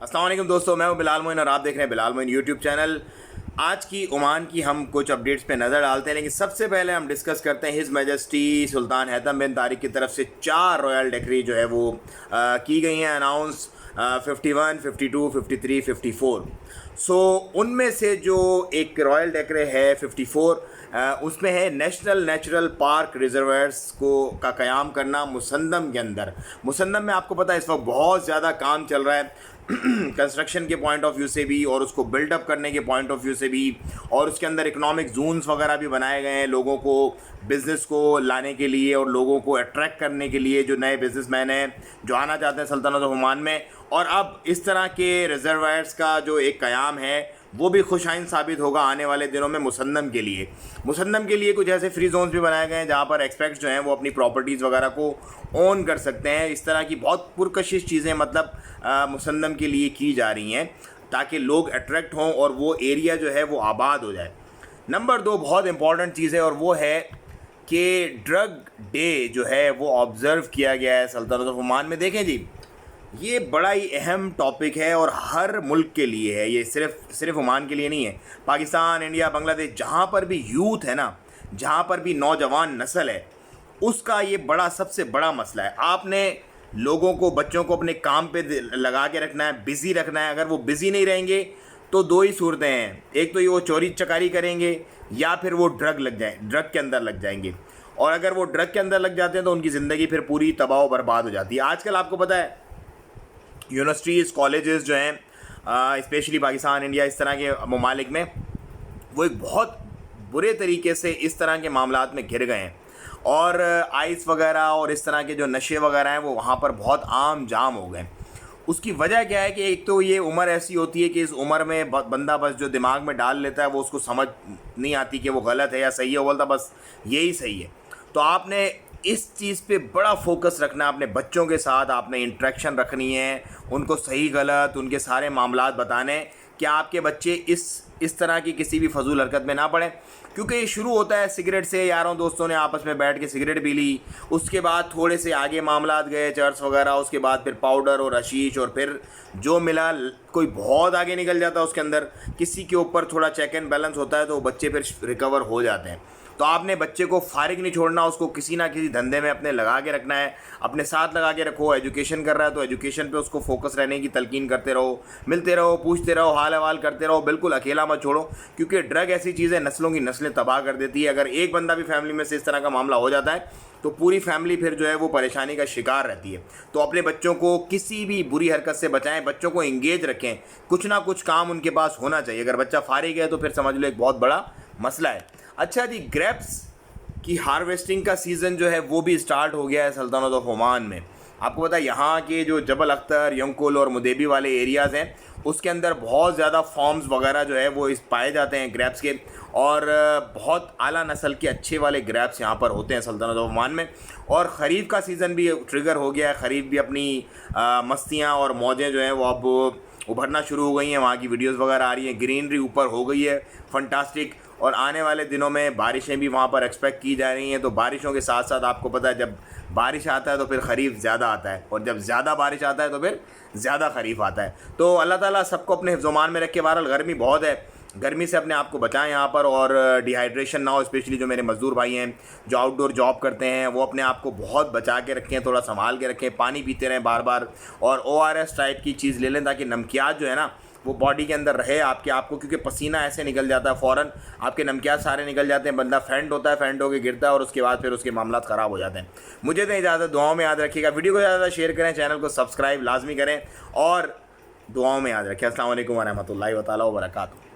अस्सलाम वालेकुम दोस्तों, मैं हूं बिलाल मोइन और आप देख रहे हैं बिलाल मोइन यूट्यूब चैनल। आज की ओमान की हम कुछ अपडेट्स पे नज़र डालते हैं, लेकिन सबसे पहले हम डिस्कस करते हैं हिज़ मैजेस्टी सुल्तान हैथम बिन तारिक की तरफ से 4 रॉयल डिक्री जो है वो की गई हैं अनाउंस 51, 52, 53, 54। सो उनमें से जो एक रॉयल डिक्री है 54 उसमें है नेशनल नेचुरल पार्क रिजर्वायर्स को का क़याम करना मुसन्नम के अंदर। मुसन्नम में आपको पता है इस वक्त बहुत ज़्यादा काम चल रहा है कंस्ट्रक्शन के पॉइंट ऑफ व्यू से भी और उसको बिल्डअप करने के पॉइंट ऑफ व्यू से भी, और उसके अंदर इकोनॉमिक जोन्स वगैरह भी बनाए गए हैं लोगों को बिज़नेस को लाने के लिए और लोगों को अट्रैक्ट करने के लिए जो नए बिजनेसमैन हैं जो आना चाहते हैं सल्तनत ऑफ ओमान में। और अब इस तरह के रिजर्वायर्स का जो एक क़याम है वो भी खुशाइन साबित होगा आने वाले दिनों में मुसन्नम के लिए। मुसन्नम के लिए कुछ ऐसे फ्री जोन्स भी बनाए गए हैं जहाँ पर एक्सपेक्ट्स जो हैं वो अपनी प्रॉपर्टीज़ वगैरह को ओन कर सकते हैं। इस तरह की बहुत पुरकशिश चीज़ें मतलब मुसन्नम के लिए की जा रही हैं ताकि लोग अट्रैक्ट हों और वो एरिया जो है वो आबाद हो जाए। नंबर 2 बहुत इंपॉर्टेंट चीज़ है और वो है कि ड्रग डे जो है वो ऑब्ज़र्व किया गया है सल्तनत ऑफ ओमान में। देखें जी, ये बड़ा ही अहम टॉपिक है और हर मुल्क के लिए है, ये सिर्फ ओमान के लिए नहीं है। पाकिस्तान, इंडिया, बांग्लादेश, जहाँ पर भी यूथ है ना, जहाँ पर भी नौजवान नस्ल है, उसका ये सबसे बड़ा मसला है। आपने लोगों को, बच्चों को अपने काम पे लगा के रखना है, बिज़ी रखना है। अगर वो बिज़ी नहीं रहेंगे तो 2 ही सूरतें हैं, एक तो ये वो चोरी चकारी करेंगे या फिर वो ड्रग के अंदर लग जाएंगे। और अगर वो ड्रग के अंदर लग जाते हैं तो उनकी ज़िंदगी फिर पूरी तबाह बर्बाद हो जाती है। आजकल आपको पता है यूनिवर्सिटीज़, कॉलेजेस जो हैं स्पेशली पाकिस्तान, इंडिया, इस तरह के ममालिक में वो एक बहुत बुरे तरीके से इस तरह के मामलात में घिर गए हैं और आइस वगैरह और इस तरह के जो नशे वगैरह हैं वो वहाँ पर बहुत आम जाम हो गए। उसकी वजह क्या है कि एक तो ये उम्र ऐसी होती है कि इस उम्र में बंदा बस जो दिमाग में डाल लेता है वो उसको समझ नहीं आती कि वो गलत है या सही है, वो बोलता बस यही सही है। तो आपने इस चीज़ पे बड़ा फोकस रखना है, अपने बच्चों के साथ आपने इंटरेक्शन रखनी है, उनको सही गलत उनके सारे मामलात बताने कि आपके बच्चे इस तरह की किसी भी फजूल हरकत में ना पड़े। क्योंकि ये शुरू होता है सिगरेट से, यारों दोस्तों ने आपस में बैठ के सिगरेट पी ली, उसके बाद थोड़े से आगे मामलात गए चर्च वगैरह, उसके बाद फिर पाउडर और हशीश, और फिर जो मिला कोई बहुत आगे निकल जाता है उसके अंदर। किसी के ऊपर थोड़ा चेक एंड बैलेंस होता है तो बच्चे फिर रिकवर हो जाते हैं। तो आपने बच्चे को फारिग नहीं छोड़ना, उसको किसी ना किसी धंधे में अपने लगा के रखना है, अपने साथ लगा के रखो। एजुकेशन कर रहा है तो एजुकेशन पे उसको फोकस रहने की तलकीन करते रहो, मिलते रहो, पूछते रहो, हाल अहवाल करते रहो, बिल्कुल अकेला मत छोड़ो। क्योंकि ड्रग ऐसी चीज़ है, नस्लों की नस्लें तबाह कर देती है। अगर एक बंदा भी फैमिली में से इस तरह का मामला हो जाता है तो पूरी फैमिली फिर जो है वो परेशानी का शिकार रहती है। तो अपने बच्चों को किसी भी बुरी हरकत से बचाएं, बच्चों को इंगेज रखें, कुछ ना कुछ काम उनके पास होना चाहिए। अगर बच्चा फारिग है तो फिर समझ लो एक बहुत बड़ा मसला है। अच्छा जी, ग्रेप्स की हार्वेस्टिंग का सीज़न जो है वो भी स्टार्ट हो गया है सल्तनत ऑफ ओमान में। आपको पता है यहाँ के जो जबल अख्तर, यंकुल और मुदेबी वाले एरियाज़ हैं उसके अंदर बहुत ज़्यादा फॉर्म्स वगैरह जो है वो पाए जाते हैं ग्रेप्स के, और बहुत आला नस्ल के अच्छे वाले ग्रेप्स यहाँ पर होते हैं सल्तनत ऑफ ओमान में। और ख़रीफ का सीज़न भी ट्रिगर हो गया है, ख़रीफ भी अपनी मस्तियाँ और मौजें जो हैं वो अब उभरना शुरू हो गई हैं। वहाँ की वीडियोस वगैरह आ रही हैं, ग्रीनरी ऊपर हो गई है, फंटास्टिक। और आने वाले दिनों में बारिशें भी वहाँ पर एक्सपेक्ट की जा रही हैं। तो बारिशों के साथ साथ आपको पता है जब बारिश आता है तो फिर ख़रीफ ज़्यादा आता है, और जब ज़्यादा बारिश आता है तो फिर ज़्यादा ख़रीफ आता है। तो अल्लाह ताला सबको अपने हिफ्ज़-ओ-मान में रखे। बहरहाल गर्मी बहुत है, गर्मी से अपने आप को बचाएं यहाँ पर, और डिहाइड्रेशन ना हो। स्पेशली जो मेरे मज़दूर भाई हैं जो आउटडोर जॉब करते हैं वो अपने आप को बहुत बचा के रखें, थोड़ा संभाल के रखें, पानी पीते रहें बार बार, और ORS टाइप की चीज़ ले लें ताकि नमकियात जो है ना वो बॉडी के अंदर रहे आपको। क्योंकि पसीना ऐसे निकल जाता है फ़ौरन, आपके नमकियात सारे निकल जाते हैं, बंदा फेंट होता है, फेंट होकर गिरता है और उसके बाद फिर उसके मामला ख़राब हो जाते हैं। मुझे तो इजाज़त, दुआओं में याद रखिएगा, वीडियो को ज़्यादा शेयर करें, चैनल को सब्सक्राइब लाजमी करें और दुआओं में याद रखें। अस्सलाम वालेकुम व रहमतुल्लाहि व तआला व बरकातहू।